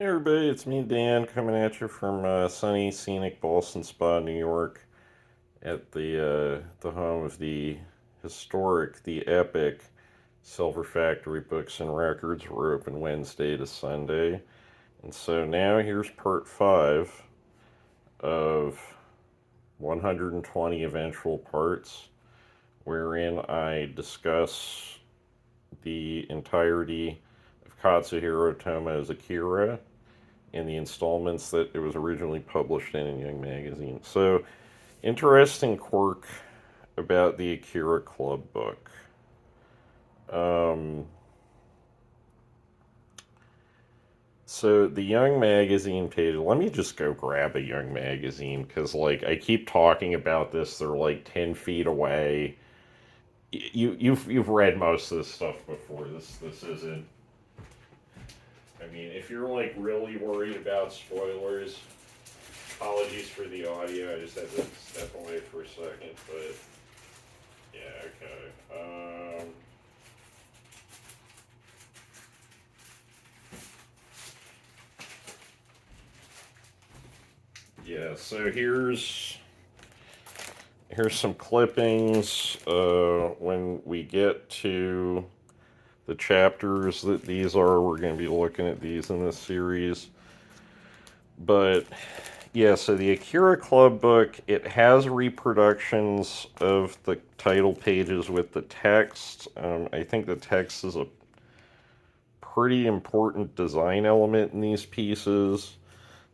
Hey everybody, it's me Dan coming at you from sunny, scenic Ballston Spa, New York, at the home of the historic, the epic Silver Factory Books and Records. We're open Wednesday to Sunday, and so now here's part 5 of 120 eventual parts, wherein I discuss the entirety of Katsuhiro Otomo's Akira in the installments that it was originally published in Young Magazine. So, interesting quirk about the Akira Club book. Um, so the Young Magazine page. Let me just go grab a Young Magazine because, like, I keep talking about this. They're like 10 feet away. You've read most of this stuff before. This isn't. I mean, if you're like really worried about spoilers, apologies for the audio. I just had to step away for a second, but yeah, okay. Yeah, so here's some clippings. When we get to the chapters that these are, we're going to be looking at these in this series. But yeah, so the Akira Club book, it has reproductions of the title pages with the text. I think the text is a pretty important design element in these pieces.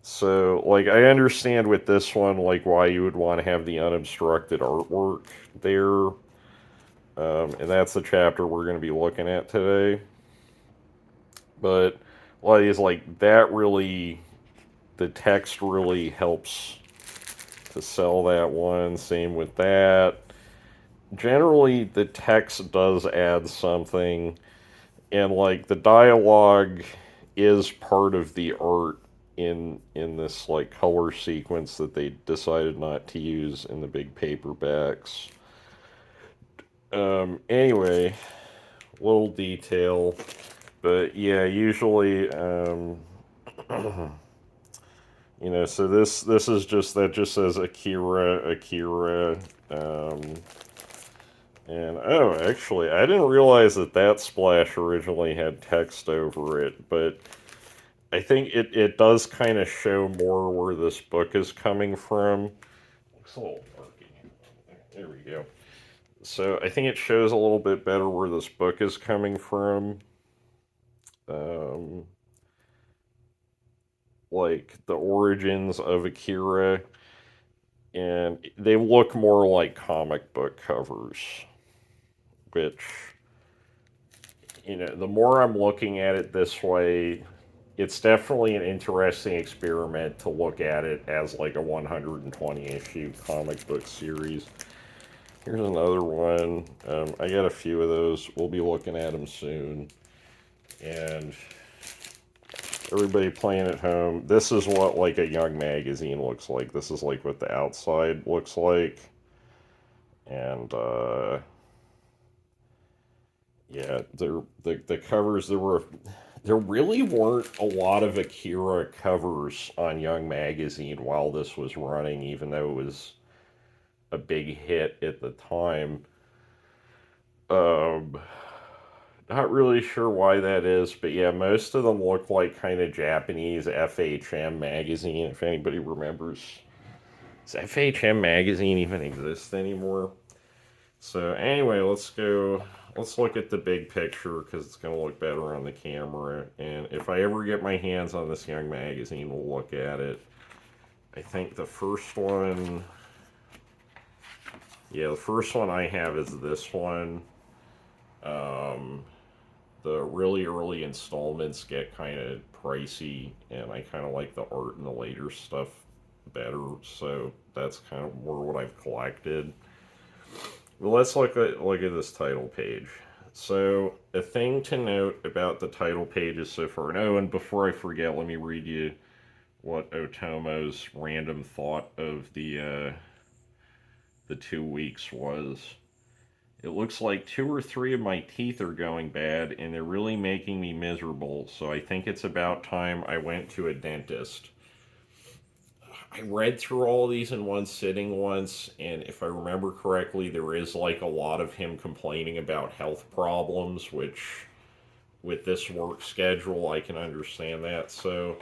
So, like, I understand with this one, like, why you would want to have the unobstructed artwork there. And that's the chapter we're going to be looking at today. But, well, it's like, that really, the text really helps to sell that one. Same with that. Generally, the text does add something. And, like, the dialogue is part of the art in this like color sequence that they decided not to use in the big paperbacks. Anyway, little detail, but yeah, usually, so this is just that just says Akira, and oh, actually, I didn't realize that splash originally had text over it, but I think it does kind of show more where this book is coming from. Looks a little murky. There we go. So I think it shows a little bit better where this book is coming from. Um, like the origins of Akira, and they look more like comic book covers, which, the more I'm looking at it this way, it's definitely an interesting experiment to look at it as like a 120 issue comic book series. Here's another one. I got a few of those. We'll be looking at them soon. And everybody playing at home, this is what like a Young Magazine looks like. This is like what the outside looks like. And yeah, the covers, there really weren't a lot of Akira covers on Young Magazine while this was running, even though it was a big hit at the time. Um, Not really sure why that is, but yeah, most of them look like kind of Japanese FHM magazine. If anybody remembers, does FHM magazine even exist anymore? So anyway, let's go. Let's look at the big picture because it's going to look better on the camera. And if I ever get my hands on this Young Magazine, we'll look at it. I think the first one, yeah, the first one I have is this one. Um, the really early installments get kind of pricey, and I kind of like the art and the later stuff better. So that's kind of more what I've collected. Well, let's look at this title page. So a thing to note about the title pages so far. And oh, and before I forget, let me read you what Otomo's random thought of the 2 weeks was. It looks like 2 or 3 of my teeth are going bad, and they're really making me miserable, so I think it's about time I went to a dentist. I read through all these in one sitting once, and if I remember correctly, there is like a lot of him complaining about health problems, which with this work schedule, I can understand that. So,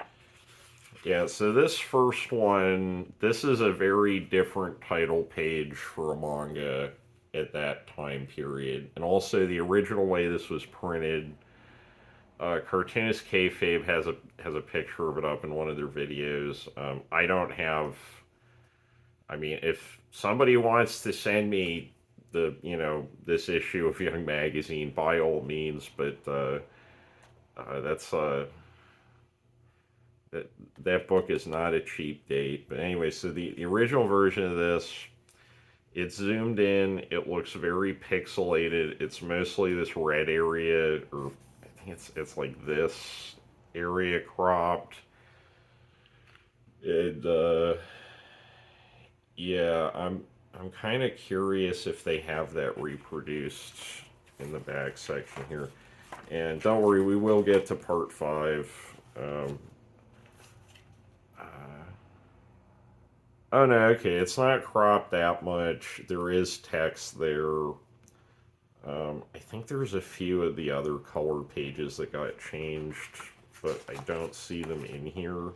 yeah, so this first one, this is a very different title page for a manga at that time period. And also, the original way this was printed, cartoonist Kayfabe has a picture of it up in one of their videos. I don't have. I mean, if somebody wants to send me the this issue of Young Magazine, by all means. But that's that book is not a cheap date. But anyway, so the original version of this, it's zoomed in. It looks very pixelated. It's mostly this red area, or I think it's like this area cropped. And yeah, I'm kind of curious if they have that reproduced in the back section here. And don't worry, we will get to part 5. Uh, oh no, okay, it's not cropped that much. There is text there. I think there's a few of the other color pages that got changed, but I don't see them in here.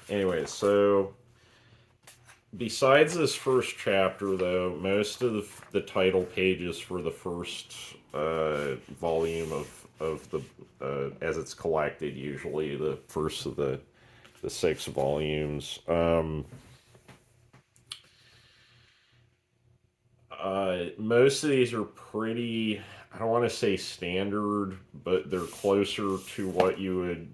Anyway, so besides this first chapter, though, most of the title pages for the first volume of the as it's collected, usually the first of the 6 volumes. Most of these are pretty, I don't want to say standard, but they're closer to what you would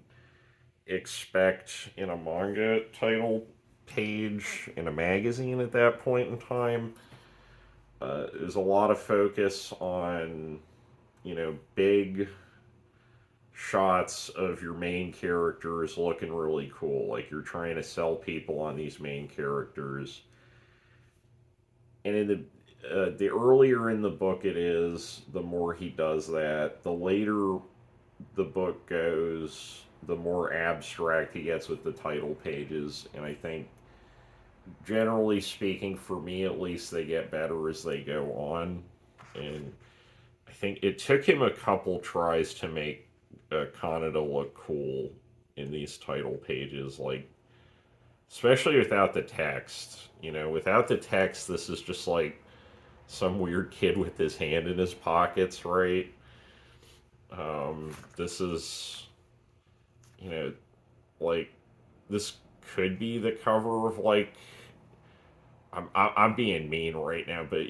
expect in a manga title page in a magazine at that point in time. There's a lot of focus on, big shots of your main characters looking really cool. Like you're trying to sell people on these main characters. And in the earlier in the book it is, the more he does that. The later the book goes, the more abstract he gets with the title pages. And I think, generally speaking, for me at least, they get better as they go on. And I think it took him a couple tries to make Kaneda look cool in these title pages, like especially without the text. Without the text, this is just like some weird kid with his hand in his pockets, right? This is, you know, like this could be the cover of like I'm being mean right now, but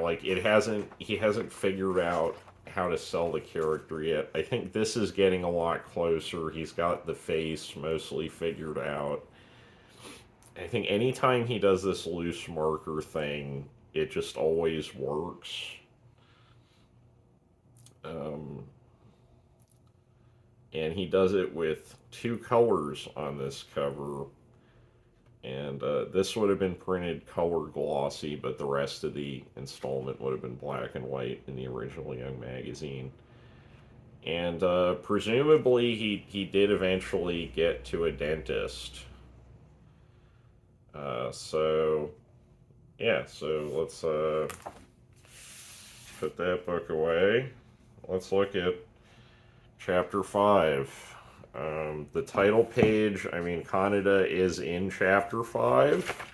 like he hasn't figured out how to sell the character yet. I think this is getting a lot closer. He's got the face mostly figured out. I think anytime he does this loose marker thing, it just always works. Um, and he does it with 2 colors on this cover. And this would have been printed color glossy, but the rest of the installment would have been black and white in the original Young magazine. And presumably he did eventually get to a dentist. So, yeah, so let's put that book away. Let's look at Chapter 5. The title page, I mean, Kaneda is in Chapter 5.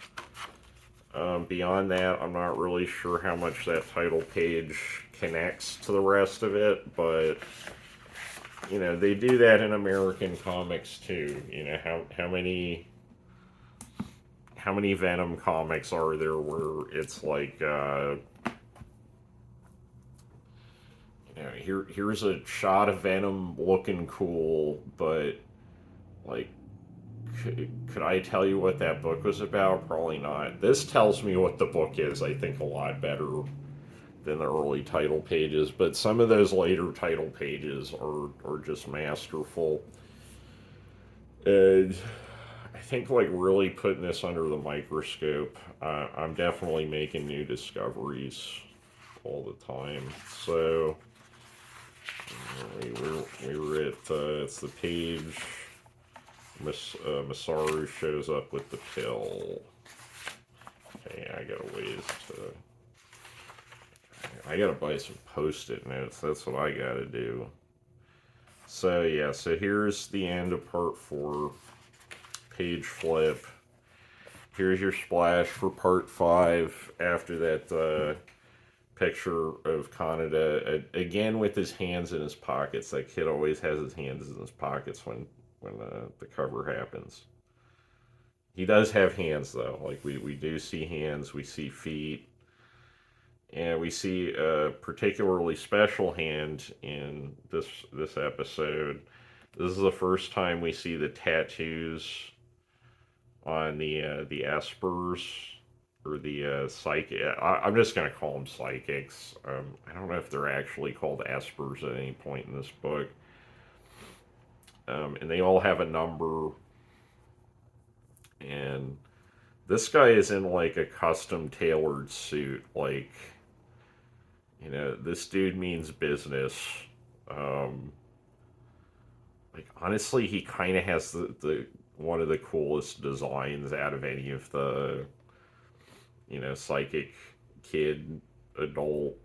Beyond that, I'm not really sure how much that title page connects to the rest of it, but, they do that in American comics too. How many Venom comics are there where it's like, here's a shot of Venom looking cool, but like, could I tell you what that book was about? Probably not. This tells me what the book is, I think, a lot better than the early title pages, but some of those later title pages are just masterful. And I think, like, really putting this under the microscope, I'm definitely making new discoveries all the time. So we were at it's the page. Masaru shows up with the pill. Okay, I got a ways to. I gotta buy some post-it notes. That's what I gotta do. So yeah, so here's the end of part 4. Page flip. Here's your splash for part 5. After that picture of Kaneda again with his hands in his pockets. That kid always has his hands in his pockets when the cover happens. He does have hands though. Like we do see hands, we see feet, and we see a particularly special hand in this episode. This is the first time we see the tattoos on the espers or the psychic. I'm just gonna call them psychics. I don't know if they're actually called espers at any point in this book. And they all have a number. And this guy is in like a custom tailored suit. Like, you know, this dude means business. Like honestly, he kind of has the one of the coolest designs out of any of the, you know, psychic kid, adult,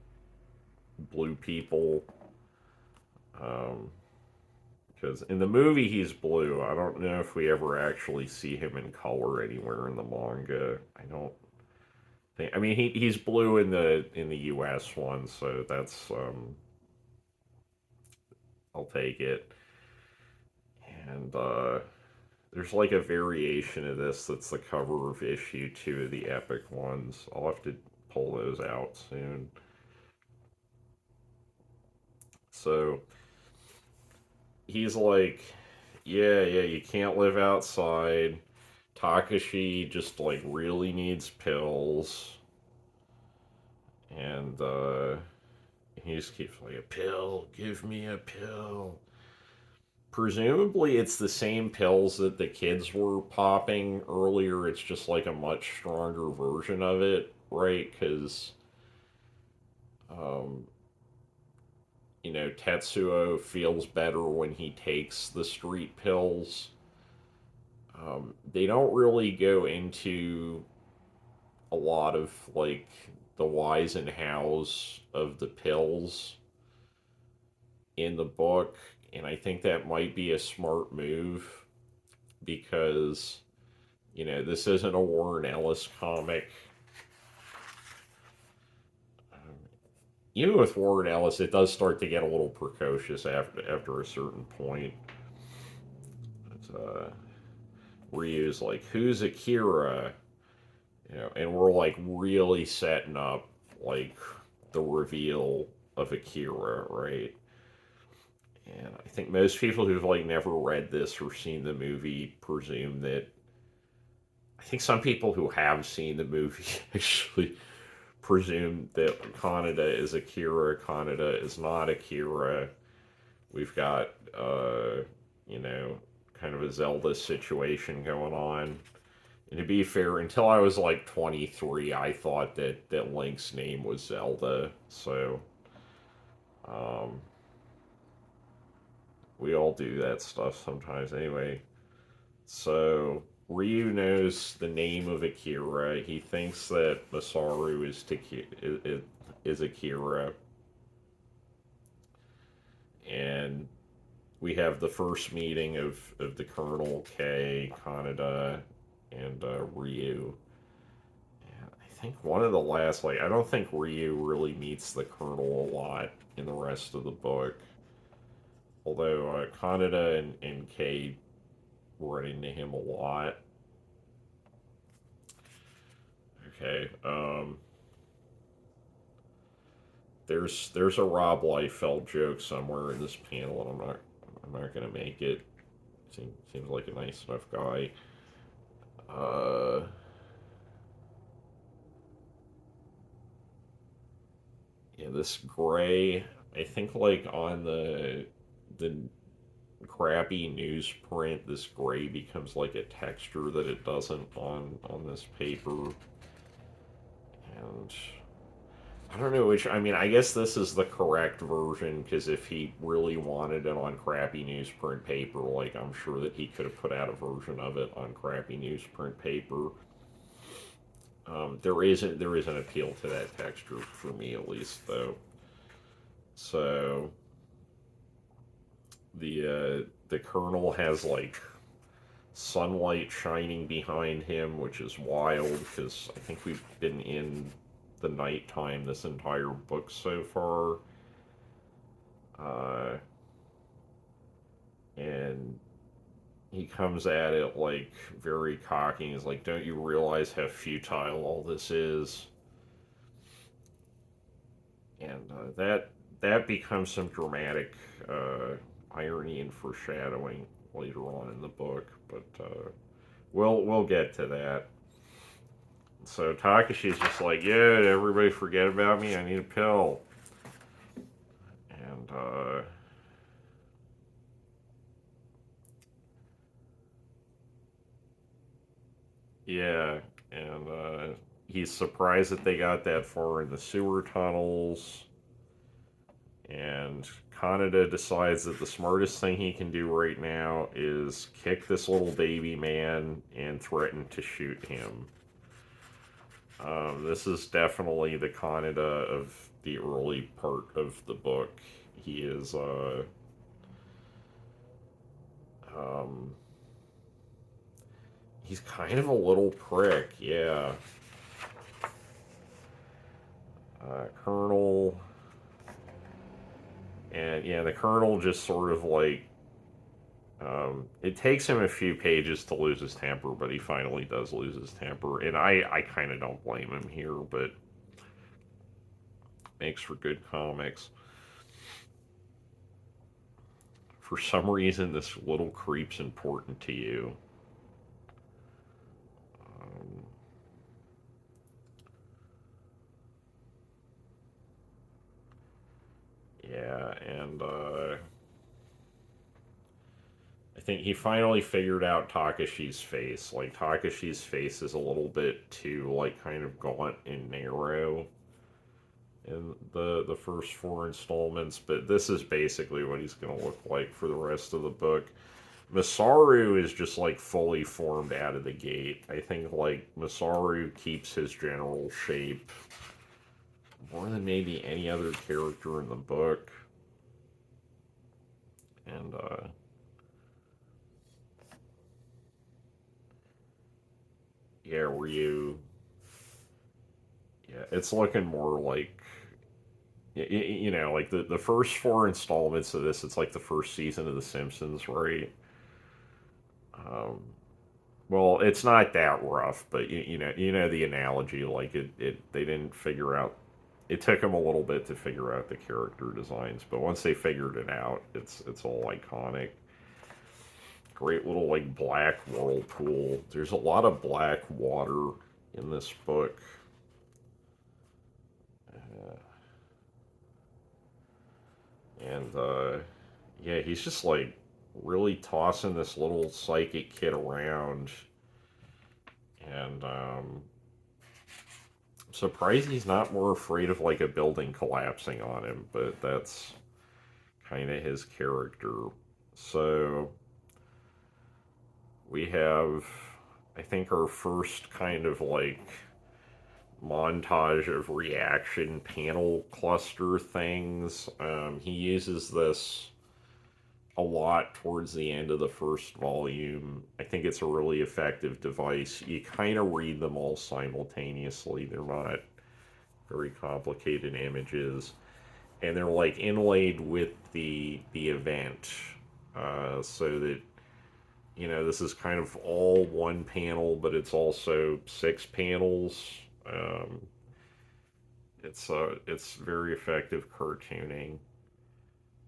blue people. Because in the movie he's blue. I don't know if we ever actually see him in color anywhere in the manga. I don't think. I mean, he's blue in the U.S. one, so that's I'll take it. And there's like a variation of this that's the cover of issue 2 of the Epic ones. I'll have to pull those out soon. So he's like, yeah, you can't live outside. Takashi just like really needs pills. And he just keeps like, a pill, give me a pill. Presumably it's the same pills that the kids were popping earlier. It's just like a much stronger version of it, right? Because, you know, Tetsuo feels better when he takes the street pills. They don't really go into a lot of, like, the whys and hows of the pills in the book, and I think that might be a smart move because, you know, this isn't a Warren Ellis comic. Even with Warren Ellis, it does start to get a little precocious after a certain point. Ryu's like, who's Akira? You know, and we're like really setting up like the reveal of Akira, right? And I think most people who've like never read this or seen the movie presume that. I think some people who have seen the movie actually presume that Kaneda is Akira. Kaneda is not Akira. We've got, you know, kind of a Zelda situation going on. And to be fair, until I was like 23, I thought that Link's name was Zelda. So, we all do that stuff sometimes anyway. So, Ryu knows the name of Akira. He thinks that Masaru is Akira. And we have the first meeting of the Colonel, Kei, Kaneda, and Ryu. And I think one of the last, like, I don't think Ryu really meets the Colonel a lot in the rest of the book. Although Kaneda and Kei run into him a lot. Okay, there's a Rob Liefeld joke somewhere in this panel, and I'm not gonna make it. Seems like a nice enough guy. Yeah, this gray. I think like on the crappy newsprint, this gray becomes like a texture that it doesn't on this paper. And I don't know which. I mean, I guess this is the correct version because if he really wanted it on crappy newsprint paper, like I'm sure that he could have put out a version of it on crappy newsprint paper. There is an appeal to that texture for me at least though. So the Colonel has like sunlight shining behind him, which is wild because I think we've been in the nighttime this entire book so far. Uh, and he comes at it like very cocky. He's like, "Don't you realize how futile all this is?" And that becomes some dramatic irony and foreshadowing later on in the book. But we'll get to that. So Takashi's just like, "Yeah, everybody forget about me. I need a pill." And yeah, and he's surprised that they got that far in the sewer tunnels. And Kaneda decides that the smartest thing he can do right now is kick this little baby man and threaten to shoot him. This is definitely the Kaneda of the early part of the book. He is um, he's kind of a little prick, yeah. Colonel, and yeah, the Colonel just sort of like it takes him a few pages to lose his temper, but he finally does lose his temper, and I kind of don't blame him here, but makes for good comics. For some reason, this little creep's important to you. Um, yeah, and I think he finally figured out Takashi's face. Like Takashi's face is a little bit too like kind of gaunt and narrow in the first four installments, but this is basically what he's going to look like for the rest of the book. Masaru is just like fully formed out of the gate. I think like Masaru keeps his general shape more than maybe any other character in the book. And yeah, Ryu, yeah, it's looking more like like the first four installments of this. It's like the first season of The Simpsons, right? Um, well, it's not that rough, but you know the analogy. Like they didn't figure out. It took them a little bit to figure out the character designs, but once they figured it out, it's all iconic. Great little like black whirlpool. There's a lot of black water in this book. Uh, and yeah, he's just like really tossing this little psychic kid around, and surprised he's not more afraid of like a building collapsing on him, but that's kind of his character. So we have, I think, our first kind of like montage of reaction panel cluster things. He uses this a lot towards the end of the first volume. I think it's a really effective device. You kind of read them all simultaneously. They're not very complicated images, and they're like inlaid with the event, so that this is kind of all one panel, but it's also six panels. Um, it's very effective cartooning.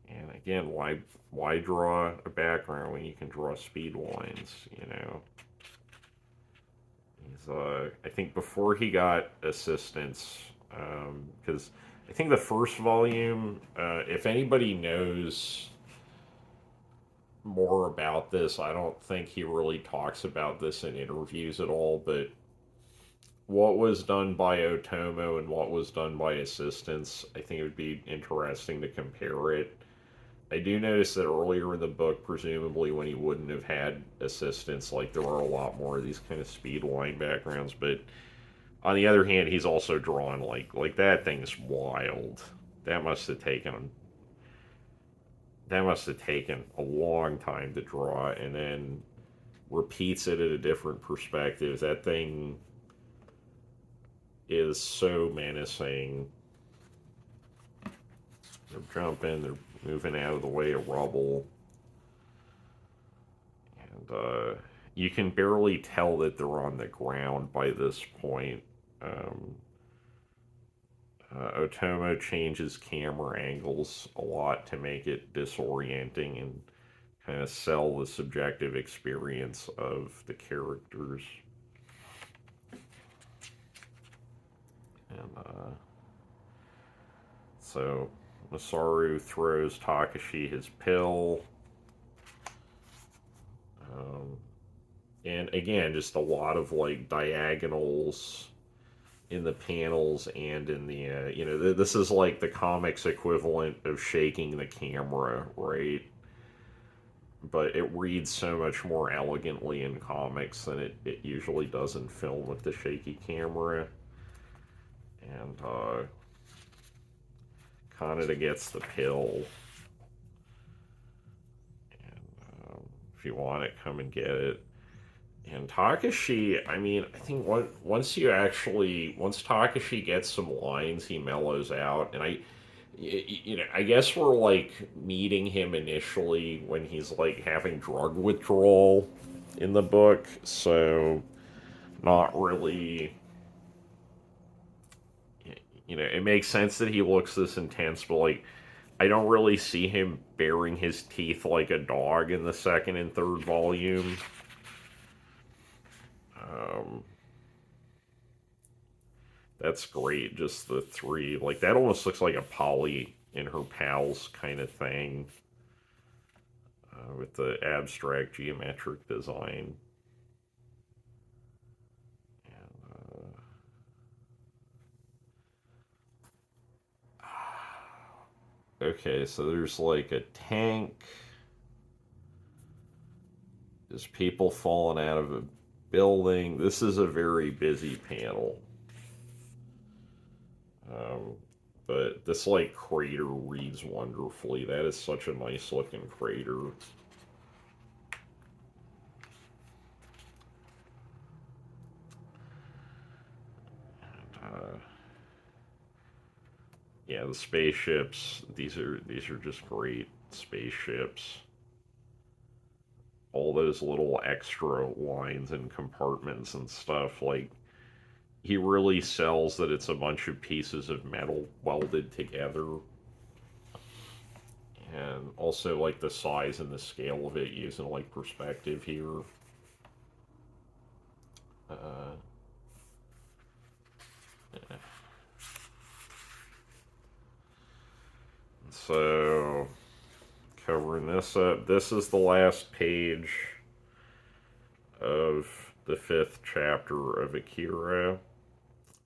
And again, why draw a background when you can draw speed lines? He's I think before he got assistance, because I think the first volume, if anybody knows more about this, I don't think he really talks about this in interviews at all, but what was done by Otomo and what was done by assistants. I think it would be interesting to compare it. I do notice that earlier in the book, presumably when he wouldn't have had assistants, like there are a lot more of these kind of speed line backgrounds. But on the other hand, he's also drawn like that thing's wild. That must have taken that must have taken a long time to draw, and then repeats it at a different perspective. That thing is so menacing. They're jumping, they're moving out of the way of rubble, and you can barely tell that they're on the ground by this point. Um, Otomo changes camera angles a lot to make it disorienting and kind of sell the subjective experience of the characters. And so Masaru throws Takashi his pill. Um, and again, just a lot of like diagonals in the panels and in the this is like the comics equivalent of shaking the camera, right? But it reads so much more elegantly in comics than it usually does in film with the shaky camera. And Kaneda gets the pill. And if you want it, come and get it. And Takashi, I mean, I think once Takashi gets some lines, he mellows out. And I guess we're like meeting him initially when he's like having drug withdrawal in the book, so not really. It makes sense that he looks this intense, but like, I don't really see him baring his teeth like a dog in the second and third volume. Um, that's great. Just the three, like that almost looks like a Polly and her pals kind of thing, with the abstract geometric design. And, okay, so there's like a tank. There's people falling out of a building. This is a very busy panel. Um, but this like crater reads wonderfully. That is such a nice looking crater. Uh, yeah, the spaceships. These are just great spaceships. All those little extra lines and compartments and stuff. Like he really sells that it's a bunch of pieces of metal welded together. And also like the size and the scale of it using like perspective here. Uh, so covering this up, this is the last page of the fifth chapter of Akira.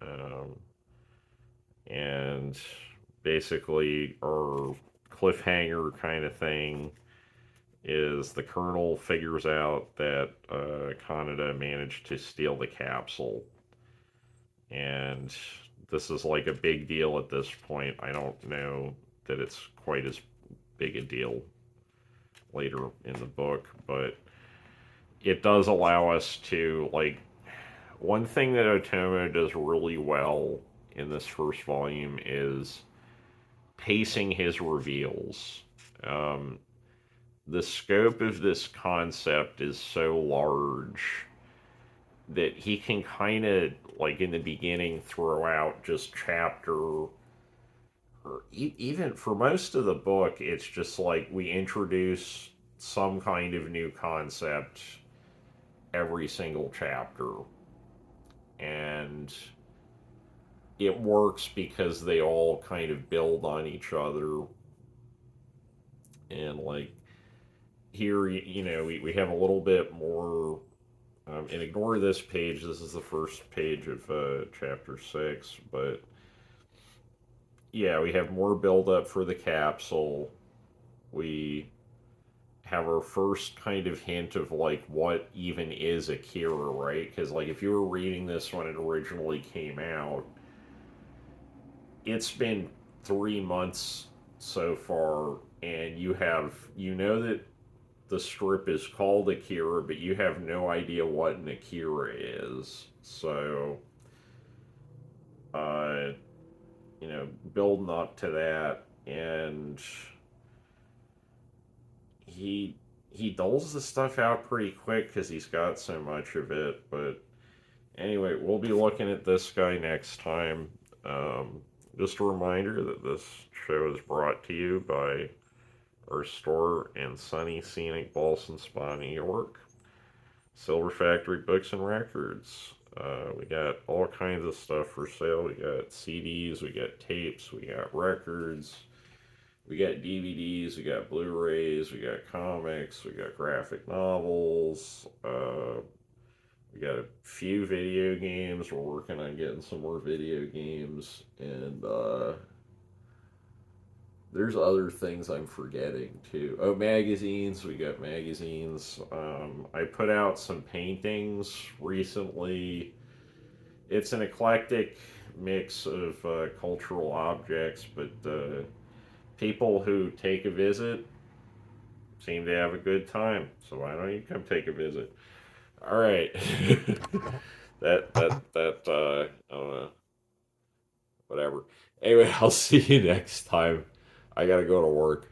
Um, and basically, our cliffhanger kind of thing is the Colonel figures out that Kaneda managed to steal the capsule. And this is like a big deal at this point. I don't know that it's quite as big a deal later in the book, but it does allow us to, like, one thing that Otomo does really well in this first volume is pacing his reveals. Um, the scope of this concept is so large that he can kind of, like in the beginning, throw out just chapter, or even for most of the book, it's just like we introduce some kind of new concept every single chapter. And it works because they all kind of build on each other. And like here, we have a little bit more And ignore this page. This is the first page of chapter 6. But yeah, we have more build up for the capsule. We have our first kind of hint of like what even is Akira, right? Because like if you were reading this when it originally came out, it's been 3 months so far, and you know that the strip is called Akira, but you have no idea what an Akira is. So, uh, building up to that, and he he doles the stuff out pretty quick because he's got so much of it. But anyway, we'll be looking at this guy next time. Um, just a reminder that this show is brought to you by our store in sunny, scenic Ballston Spa, New York. Silver Factory Books and Records. We got all kinds of stuff for sale. We got CDs, we got tapes, we got records, we got DVDs, we got Blu-rays, we got comics, we got graphic novels. We got a few video games. We're working on getting some more video games, and there's other things I'm forgetting too. Oh, magazines. We got magazines. I put out some paintings recently. It's an eclectic mix of cultural objects, but people who take a visit seem to have a good time. So why don't you come take a visit? All right. I don't know. Whatever. Anyway, I'll see you next time. I gotta go to work.